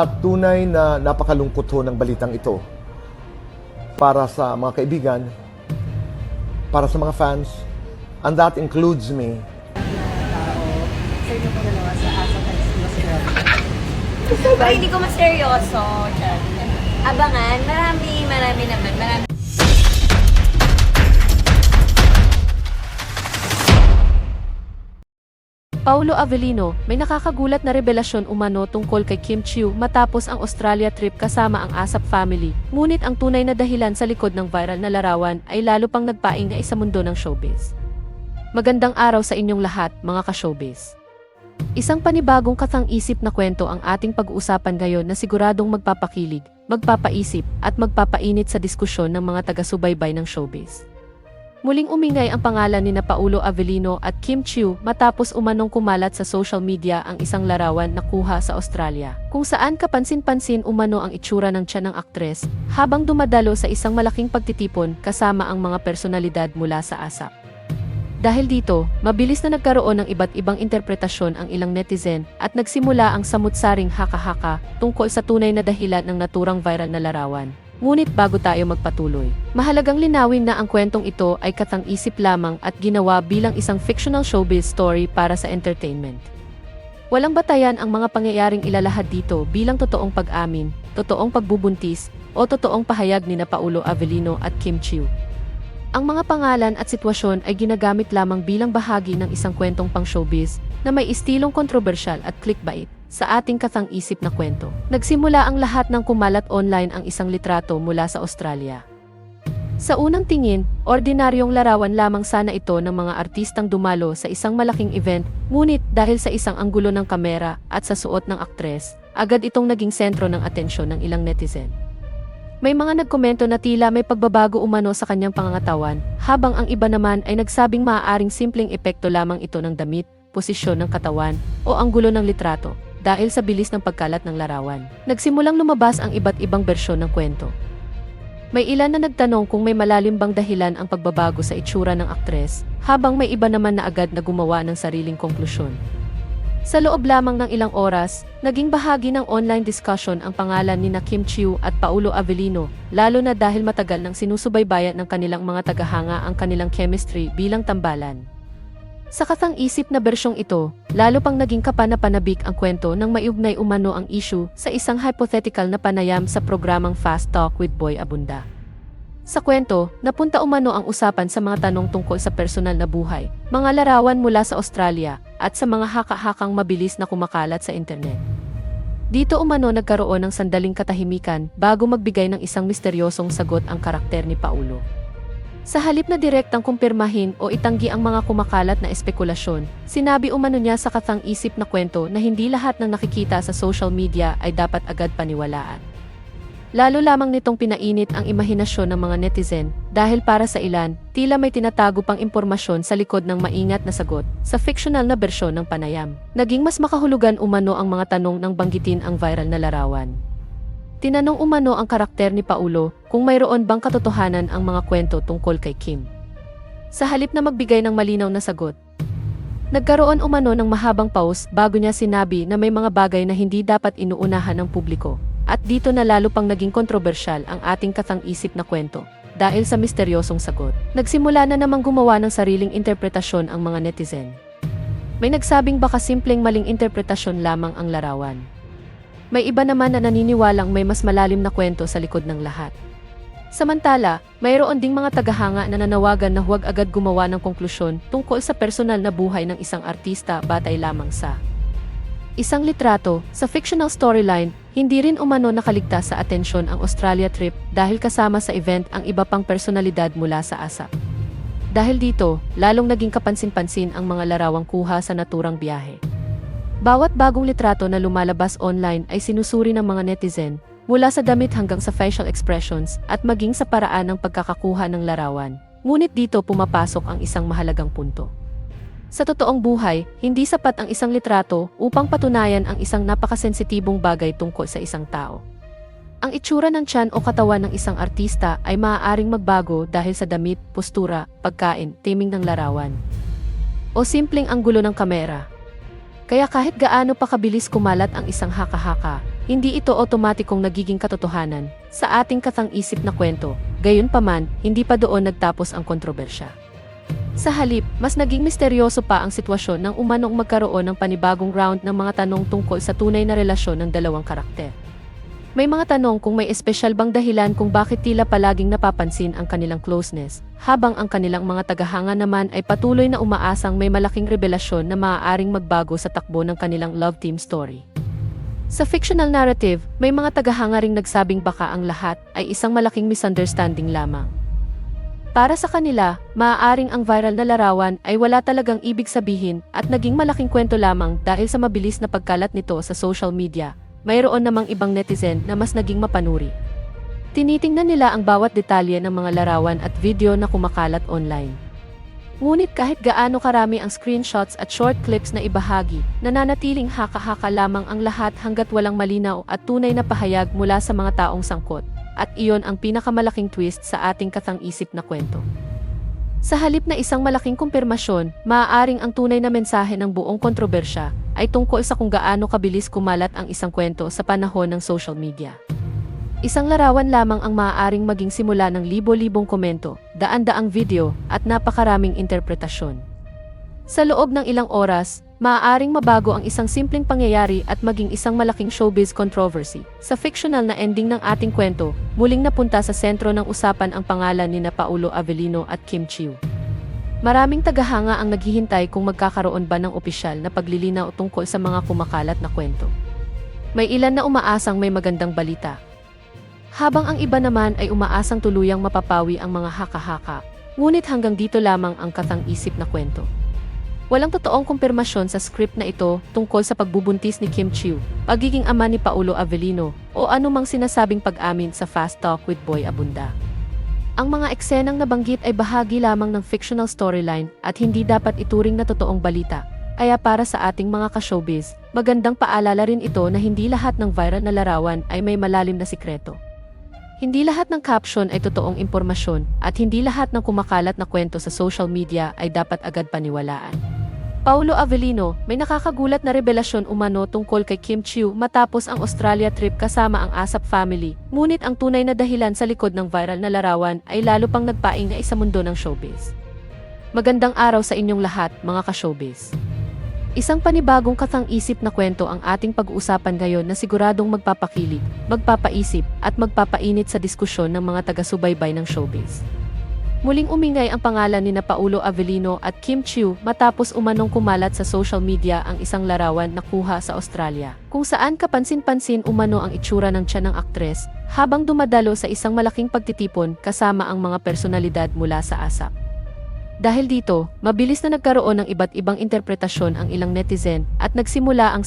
At tunay na napakalungkot ho ng balitang ito para sa mga kaibigan, para sa mga fans, and that includes me. Sa inyo po dalawa sa Asa Ay, hindi ko maseryoso. Abangan, marami naman. Paulo Avellino, may nakakagulat na revelasyon umano tungkol kay Kim Chiu matapos ang Australia trip kasama ang ASAP family. Ngunit ang tunay na dahilan sa likod ng viral na larawan ay lalo pang nagpaing na sa mundo ng showbiz. Magandang araw sa inyong lahat, mga ka-showbiz. Isang panibagong katang-isip na kwento ang ating pag-uusapan ngayon na siguradong magpapakilig, magpapaisip at magpapainit sa diskusyon ng mga taga-subaybay ng showbiz. Muling umingay ang pangalan ni Paulo Avellino at Kim Chiu matapos umanong kumalat sa social media ang isang larawan na kuha sa Australia, kung saan kapansin-pansin umano ang itsura ng tiyan ng aktres habang dumadalo sa isang malaking pagtitipon kasama ang mga personalidad mula sa ASAP. Dahil dito, mabilis na nagkaroon ng iba't ibang interpretasyon ang ilang netizen at nagsimula ang samut-saring haka-haka tungkol sa tunay na dahilan ng naturang viral na larawan. Ngunit bago tayo magpatuloy, mahalagang linawin na ang kwentong ito ay katang-isip lamang at ginawa bilang isang fictional showbiz story para sa entertainment. Walang batayan ang mga pangyayaring ilalahad dito bilang totoong pag-amin, totoong pagbubuntis, o totoong pahayag ni Paulo Avellino at Kim Chiu. Ang mga pangalan at sitwasyon ay ginagamit lamang bilang bahagi ng isang kwentong pang-showbiz na may istilong kontrobersyal at clickbait. Sa ating katang-isip na kwento, nagsimula ang lahat ng kumalat online ang isang litrato mula sa Australia. Sa unang tingin, ordinaryong larawan lamang sana ito ng mga artistang dumalo sa isang malaking event, ngunit dahil sa isang anggulo ng kamera at sa suot ng aktres, agad itong naging sentro ng atensyon ng ilang netizen. May mga nagkomento na tila may pagbabago umano sa kanyang pangangatawan, habang ang iba naman ay nagsabing maaaring simpleng epekto lamang ito ng damit, posisyon ng katawan, o anggulo ng litrato. Dahil sa bilis ng pagkalat ng larawan, nagsimulang lumabas ang iba't ibang bersyon ng kwento. May ilan na nagtanong kung may malalim bang dahilan ang pagbabago sa itsura ng aktres, habang may iba naman na agad na gumawa ng sariling konklusyon. Sa loob lamang ng ilang oras, naging bahagi ng online discussion ang pangalan ni Kim Chiu at Paulo Avellino, lalo na dahil matagal nang sinusubaybayan ng kanilang mga tagahanga ang kanilang chemistry bilang tambalan. Sa katang-isip na bersyong ito, lalo pang naging kapanapanabik ang kwento nang maiugnay umano ang issue sa isang hypothetical na panayam sa programang Fast Talk with Boy Abunda. Sa kwento, napunta umano ang usapan sa mga tanong tungkol sa personal na buhay, mga larawan mula sa Australia, at sa mga haka-hakang mabilis na kumakalat sa internet. Dito umano nagkaroon ng sandaling katahimikan bago magbigay ng isang misteryosong sagot ang karakter ni Paulo. Sa halip na direktang kumpirmahin o itanggi ang mga kumakalat na espekulasyon, sinabi umano niya sa katang-isip na kwento na hindi lahat ng nakikita sa social media ay dapat agad paniwalaan. Lalo lamang nitong pinainit ang imahinasyon ng mga netizen dahil para sa ilan, tila may tinatago pang impormasyon sa likod ng maingat na sagot sa fictional na bersyon ng panayam. Naging mas makahulugan umano ang mga tanong nang banggitin ang viral na larawan. Tinanong umano ang karakter ni Paulo kung mayroon bang katotohanan ang mga kwento tungkol kay Kim. Sa halip na magbigay ng malinaw na sagot, nagkaroon umano ng mahabang pause bago niya sinabi na may mga bagay na hindi dapat inuunahan ng publiko, at dito na lalo pang naging kontrobersyal ang ating katang-isip na kwento. Dahil sa misteryosong sagot, nagsimula na namang gumawa ng sariling interpretasyon ang mga netizen. May nagsabing baka simpleng maling interpretasyon lamang ang larawan. May iba naman na naniniwalang may mas malalim na kwento sa likod ng lahat. Samantala, mayroon ding mga tagahanga na nanawagan na huwag agad gumawa ng konklusyon tungkol sa personal na buhay ng isang artista batay lamang sa isang litrato. Sa fictional storyline, hindi rin umano nakaligtas sa atensyon ang Australia trip dahil kasama sa event ang iba pang personalidad mula sa ASAP. Dahil dito, lalong naging kapansin-pansin ang mga larawang kuha sa naturang biyahe. Bawat bagong litrato na lumalabas online ay sinusuri ng mga netizen, mula sa damit hanggang sa facial expressions at maging sa paraan ng pagkakakuha ng larawan. Ngunit dito pumapasok ang isang mahalagang punto. Sa totoong buhay, hindi sapat ang isang litrato upang patunayan ang isang napakasensitibong bagay tungkol sa isang tao. Ang itsura ng tiyan o katawan ng isang artista ay maaaring magbago dahil sa damit, postura, pagkain, timing ng larawan, o simpleng anggulo ng kamera. Kaya kahit gaano pa kabilis kumalat ang isang haka-haka, hindi ito otomatikong nagiging katotohanan sa ating katang-isip na kwento. Gayunpaman, hindi pa doon nagtapos ang kontrobersya. Sa halip, mas naging misteryoso pa ang sitwasyon nang umanong magkaroon ng panibagong round ng mga tanong tungkol sa tunay na relasyon ng dalawang karakter. May mga tanong kung may espesyal bang dahilan kung bakit tila palaging napapansin ang kanilang closeness, habang ang kanilang mga tagahanga naman ay patuloy na umaasang may malaking revelasyon na maaaring magbago sa takbo ng kanilang love team story. Sa fictional narrative, may mga tagahanga ring nagsabing baka ang lahat ay isang malaking misunderstanding lamang. Para sa kanila, maaaring ang viral na larawan ay wala talagang ibig sabihin at naging malaking kwento lamang dahil sa mabilis na pagkalat nito sa social media. Mayroon namang ibang netizen na mas naging mapanuri. Tinitingnan nila ang bawat detalye ng mga larawan at video na kumakalat online. Ngunit kahit gaano karami ang screenshots at short clips na ibahagi, nananatiling haka-haka lamang ang lahat hanggat walang malinaw at tunay na pahayag mula sa mga taong sangkot. At iyon ang pinakamalaking twist sa ating katang-isip na kwento. Sa halip na isang malaking kumpirmasyon, maaaring ang tunay na mensahe ng buong kontrobersya ay tungkol sa kung gaano kabilis kumalat ang isang kwento sa panahon ng social media. Isang larawan lamang ang maaaring maging simula ng libo-libong komento, daan-daang video, at napakaraming interpretasyon. Sa loob ng ilang oras, maaaring mabago ang isang simpleng pangyayari at maging isang malaking showbiz controversy. Sa fictional na ending ng ating kwento, muling napunta sa sentro ng usapan ang pangalan ni Paolo Avellino at Kim Chiu. Maraming tagahanga ang naghihintay kung magkakaroon ba ng opisyal na paglilinaw tungkol sa mga kumakalat na kwento. May ilan na umaasang may magandang balita, habang ang iba naman ay umaasang tuluyang mapapawi ang mga haka-haka. Ngunit hanggang dito lamang ang katang-isip na kwento. Walang totoong kumpirmasyon sa script na ito tungkol sa pagbubuntis ni Kim Chiu, pagiging ama ni Paolo Avellino, o anumang sinasabing pag-amin sa Fast Talk with Boy Abunda. Ang mga eksenang nabanggit ay bahagi lamang ng fictional storyline at hindi dapat ituring na totoong balita. Kaya para sa ating mga ka-showbiz, magandang paalala rin ito na hindi lahat ng viral na larawan ay may malalim na sikreto. Hindi lahat ng caption ay totoong impormasyon at hindi lahat ng kumakalat na kwento sa social media ay dapat agad paniwalaan. Paolo Avellino, may nakakagulat na revelasyon umano tungkol kay Kim Chiu matapos ang Australia trip kasama ang ASAP family. Ngunit ang tunay na dahilan sa likod ng viral na larawan ay lalo pang nagpaing na isa mundo ng showbiz. Magandang araw sa inyong lahat, mga ka-showbiz. Isang panibagong katang-isip na kwento ang ating pag-uusapan ngayon na siguradong magpapakilig, magpapaisip, at magpapainit sa diskusyon ng mga taga-subaybay ng showbiz. Muling umingay ang pangalan ni Paolo Avellino at Kim Chiu matapos umanong kumalat sa social media ang isang larawan na kuha sa Australia, kung saan kapansin-pansin umano ang itsura ng tiyan ng aktres habang dumadalo sa isang malaking pagtitipon kasama ang mga personalidad mula sa ASAP. Dahil dito, mabilis na nagkaroon ng iba't ibang interpretasyon ang ilang netizen at nagsimula ang